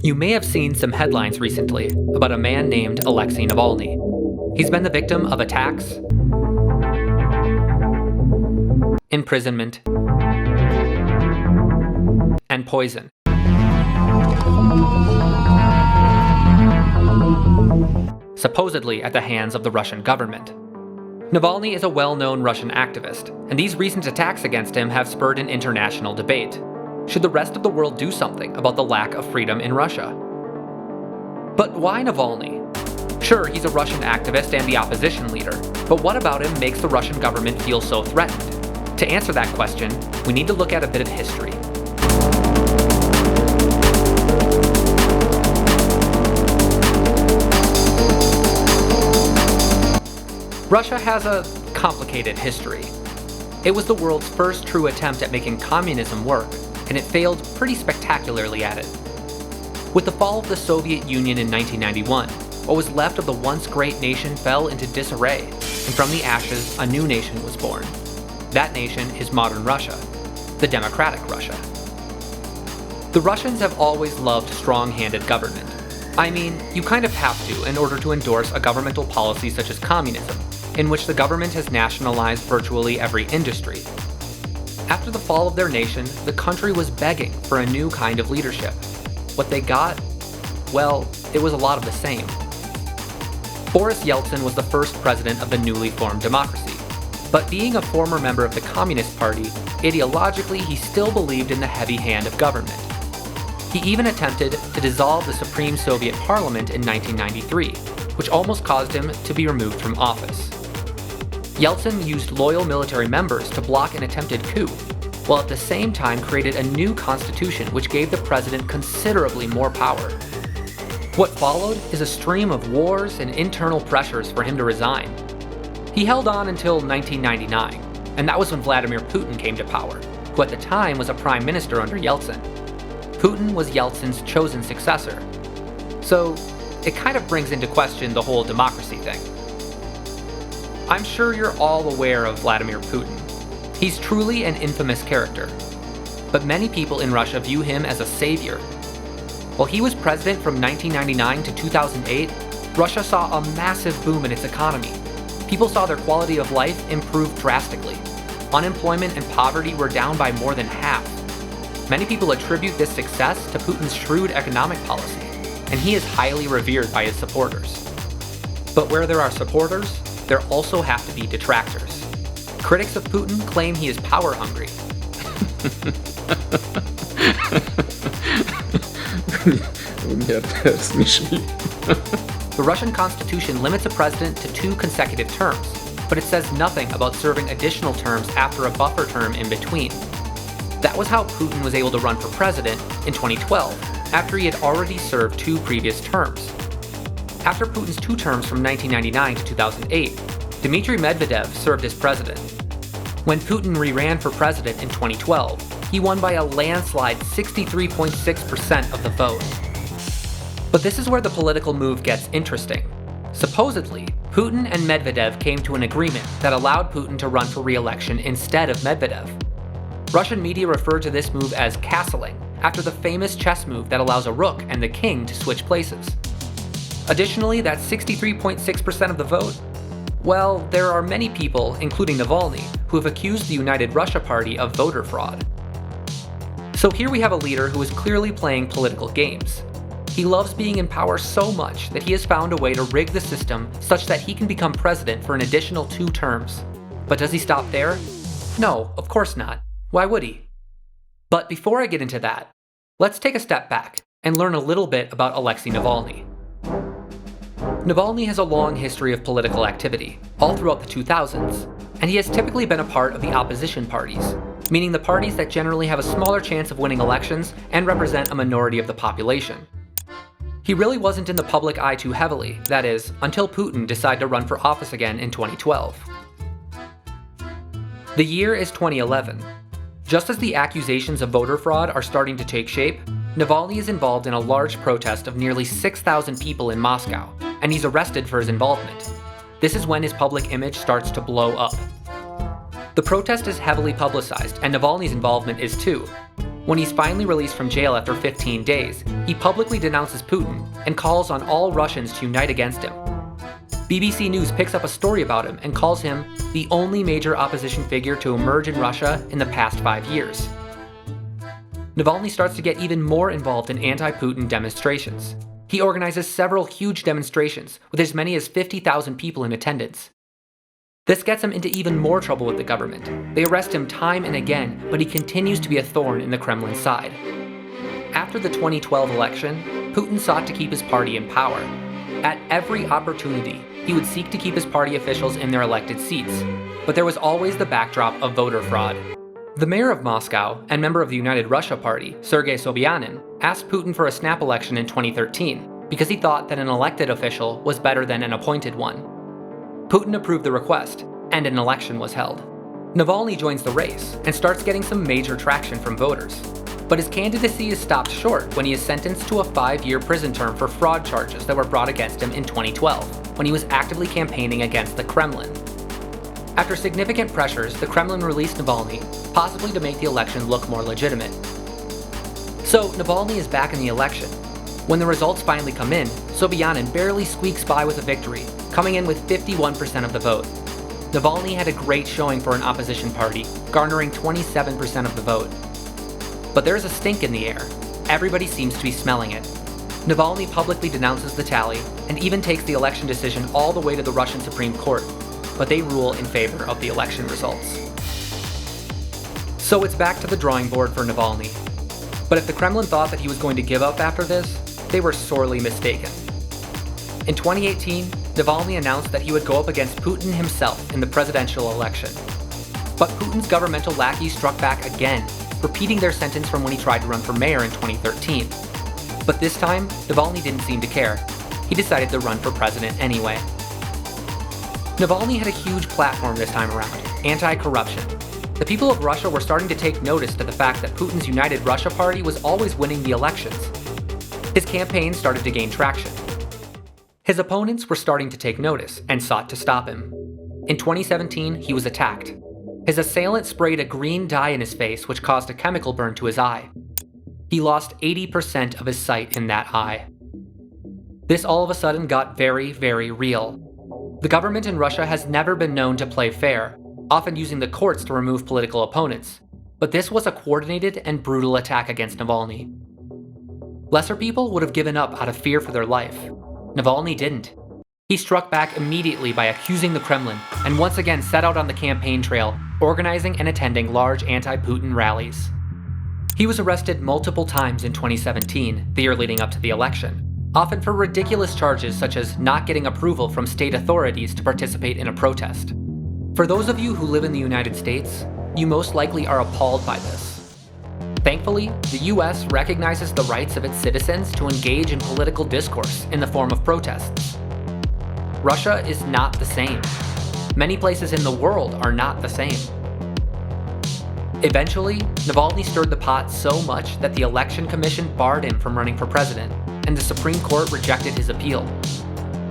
You may have seen some headlines recently about a man named Alexei Navalny. He's been the victim of attacks, imprisonment, and poison. Supposedly at the hands of the Russian government. Navalny is a well-known Russian activist, and these recent attacks against him have spurred an international debate. Should the rest of the world do something about the lack of freedom in Russia? But why Navalny? Sure, he's a Russian activist and the opposition leader, but what about him makes the Russian government feel so threatened? To answer that question, we need to look at a bit of history. Russia has a complicated history. It was the world's first true attempt at making communism work, and it failed pretty spectacularly at it. With the fall of the Soviet Union in 1991, what was left of the once great nation fell into disarray, and from the ashes, a new nation was born. That nation is modern Russia, the democratic Russia. The Russians have always loved strong-handed government. I mean, you kind of have to in order to endorse a governmental policy such as communism, in which the government has nationalized virtually every industry. After the fall of their nation, the country was begging for a new kind of leadership. What they got? Well, it was a lot of the same. Boris Yeltsin was the first president of the newly formed democracy. But being a former member of the Communist Party, ideologically he still believed in the heavy hand of government. He even attempted to dissolve the Supreme Soviet Parliament in 1993, which almost caused him to be removed from office. Yeltsin used loyal military members to block an attempted coup, while at the same time created a new constitution which gave the president considerably more power. What followed is a stream of wars and internal pressures for him to resign. He held on until 1999, and that was when Vladimir Putin came to power, who at the time was a prime minister under Yeltsin. Putin was Yeltsin's chosen successor. So, it kind of brings into question the whole democracy thing. I'm sure you're all aware of Vladimir Putin. He's truly an infamous character, but many people in Russia view him as a savior. While he was president from 1999 to 2008, Russia saw a massive boom in its economy. People saw their quality of life improve drastically. Unemployment and poverty were down by more than half. Many people attribute this success to Putin's shrewd economic policy, and he is highly revered by his supporters. But where there are supporters, there also have to be detractors. Critics of Putin claim he is power hungry. The Russian constitution limits a president to 2 consecutive terms, but it says nothing about serving additional terms after a buffer term in between. That was how Putin was able to run for president in 2012, after he had already served 2 previous terms. After Putin's 2 terms from 1999 to 2008, Dmitry Medvedev served as president. When Putin re-ran for president in 2012, he won by a landslide 63.6% of the vote. But this is where the political move gets interesting. Supposedly, Putin and Medvedev came to an agreement that allowed Putin to run for re-election instead of Medvedev. Russian media referred to this move as castling, after the famous chess move that allows a rook and the king to switch places. Additionally, that 63.6% of the vote, well, there are many people, including Navalny, who have accused the United Russia Party of voter fraud. So here we have a leader who is clearly playing political games. He loves being in power so much that he has found a way to rig the system such that he can become president for an additional 2 terms. But does he stop there? No, of course not. Why would he? But before I get into that, let's take a step back and learn a little bit about Alexei Navalny. Navalny has a long history of political activity, all throughout the 2000s, and he has typically been a part of the opposition parties, meaning the parties that generally have a smaller chance of winning elections and represent a minority of the population. He really wasn't in the public eye too heavily, that is, until Putin decided to run for office again in 2012. The year is 2011. Just as the accusations of voter fraud are starting to take shape, Navalny is involved in a large protest of nearly 6,000 people in Moscow, and he's arrested for his involvement. This is when his public image starts to blow up. The protest is heavily publicized, and Navalny's involvement is too. When he's finally released from jail after 15 days, he publicly denounces Putin and calls on all Russians to unite against him. BBC News picks up a story about him and calls him the only major opposition figure to emerge in Russia in the past 5 years. Navalny starts to get even more involved in anti-Putin demonstrations. He organizes several huge demonstrations with as many as 50,000 people in attendance. This gets him into even more trouble with the government. They arrest him time and again, but he continues to be a thorn in the Kremlin's side. After the 2012 election, Putin sought to keep his party in power. At every opportunity, he would seek to keep his party officials in their elected seats, but there was always the backdrop of voter fraud. The mayor of Moscow and member of the United Russia Party, Sergei Sobyanin, asked Putin for a snap election in 2013 because he thought that an elected official was better than an appointed one. Putin approved the request, and an election was held. Navalny joins the race and starts getting some major traction from voters. But his candidacy is stopped short when he is sentenced to a 5-year prison term for fraud charges that were brought against him in 2012, when he was actively campaigning against the Kremlin. After significant pressures, the Kremlin released Navalny, possibly to make the election look more legitimate. So Navalny is back in the election. When the results finally come in, Sobyanin barely squeaks by with a victory, coming in with 51% of the vote. Navalny had a great showing for an opposition party, garnering 27% of the vote. But there's a stink in the air. Everybody seems to be smelling it. Navalny publicly denounces the tally and even takes the election decision all the way to the Russian Supreme Court, but they rule in favor of the election results. So it's back to the drawing board for Navalny. But if the Kremlin thought that he was going to give up after this, they were sorely mistaken. In 2018, Navalny announced that he would go up against Putin himself in the presidential election. But Putin's governmental lackeys struck back again, repeating their sentence from when he tried to run for mayor in 2013. But this time, Navalny didn't seem to care. He decided to run for president anyway. Navalny had a huge platform this time around, anti-corruption. The people of Russia were starting to take notice to the fact that Putin's United Russia Party was always winning the elections. His campaign started to gain traction. His opponents were starting to take notice and sought to stop him. In 2017, he was attacked. His assailant sprayed a green dye in his face, which caused a chemical burn to his eye. He lost 80% of his sight in that eye. This all of a sudden got very, very real. The government in Russia has never been known to play fair, often using the courts to remove political opponents. But this was a coordinated and brutal attack against Navalny. Lesser people would have given up out of fear for their life. Navalny didn't. He struck back immediately by accusing the Kremlin and once again set out on the campaign trail, organizing and attending large anti-Putin rallies. He was arrested multiple times in 2017, the year leading up to the election, often for ridiculous charges such as not getting approval from state authorities to participate in a protest. For those of you who live in the United States, you most likely are appalled by this. Thankfully, the US recognizes the rights of its citizens to engage in political discourse in the form of protests. Russia is not the same. Many places in the world are not the same. Eventually, Navalny stirred the pot so much that the Election Commission barred him from running for president, and the Supreme Court rejected his appeal.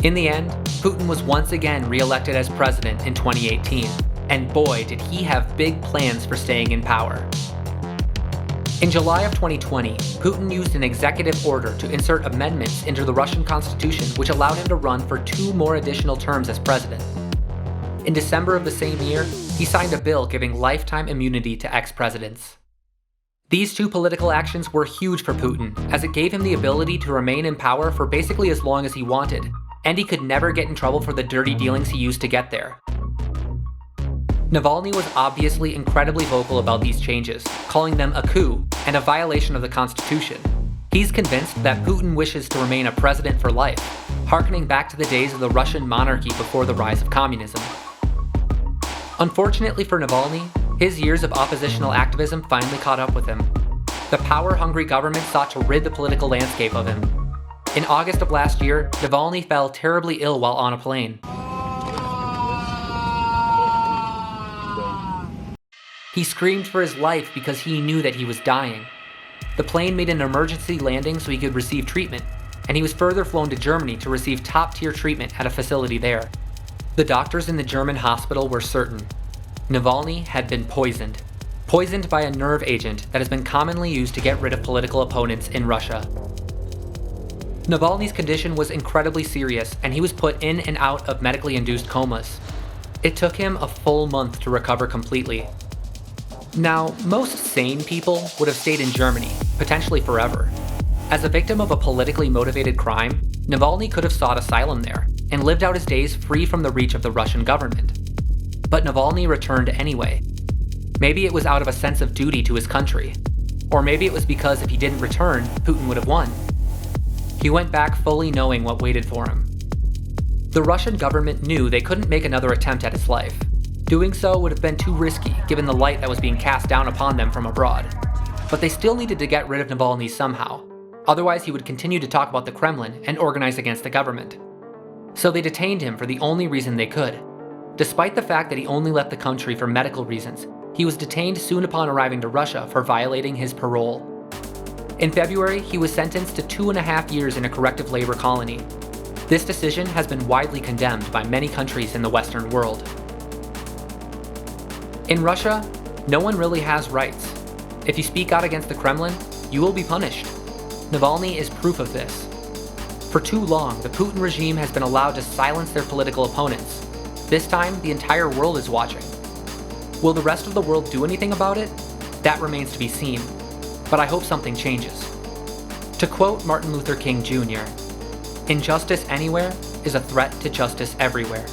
In the end, Putin was once again re-elected as president in 2018, and boy did he have big plans for staying in power. In July of 2020, Putin used an executive order to insert amendments into the Russian constitution which allowed him to run for 2 more additional terms as president. In December of the same year, he signed a bill giving lifetime immunity to ex-presidents. These 2 political actions were huge for Putin, as it gave him the ability to remain in power for basically as long as he wanted, and he could never get in trouble for the dirty dealings he used to get there. Navalny was obviously incredibly vocal about these changes, calling them a coup and a violation of the Constitution. He's convinced that Putin wishes to remain a president for life, harkening back to the days of the Russian monarchy before the rise of communism. Unfortunately for Navalny, his years of oppositional activism finally caught up with him. The power-hungry government sought to rid the political landscape of him. In August of last year, Navalny fell terribly ill while on a plane. He screamed for his life because he knew that he was dying. The plane made an emergency landing so he could receive treatment, and he was further flown to Germany to receive top-tier treatment at a facility there. The doctors in the German hospital were certain. Navalny had been poisoned poisoned by a nerve agent that has been commonly used to get rid of political opponents in Russia. Navalny's condition was incredibly serious, and he was put in and out of medically induced comas. It took him a full month to recover completely. Now, most sane people would have stayed in Germany, potentially forever. As a victim of a politically motivated crime, Navalny could have sought asylum there and lived out his days free from the reach of the Russian government. But Navalny returned anyway. Maybe it was out of a sense of duty to his country. Or maybe it was because if he didn't return, Putin would have won. He went back fully knowing what waited for him. The Russian government knew they couldn't make another attempt at his life. Doing so would have been too risky given the light that was being cast down upon them from abroad. But they still needed to get rid of Navalny somehow. Otherwise, he would continue to talk about the Kremlin and organize against the government. So they detained him for the only reason they could. Despite the fact that he only left the country for medical reasons, he was detained soon upon arriving to Russia for violating his parole. In February, he was sentenced to 2.5 years in a corrective labor colony. This decision has been widely condemned by many countries in the Western world. In Russia, no one really has rights. If you speak out against the Kremlin, you will be punished. Navalny is proof of this. For too long, the Putin regime has been allowed to silence their political opponents. This time, the entire world is watching. Will the rest of the world do anything about it? That remains to be seen. But I hope something changes. To quote Martin Luther King Jr., "Injustice anywhere is a threat to justice everywhere."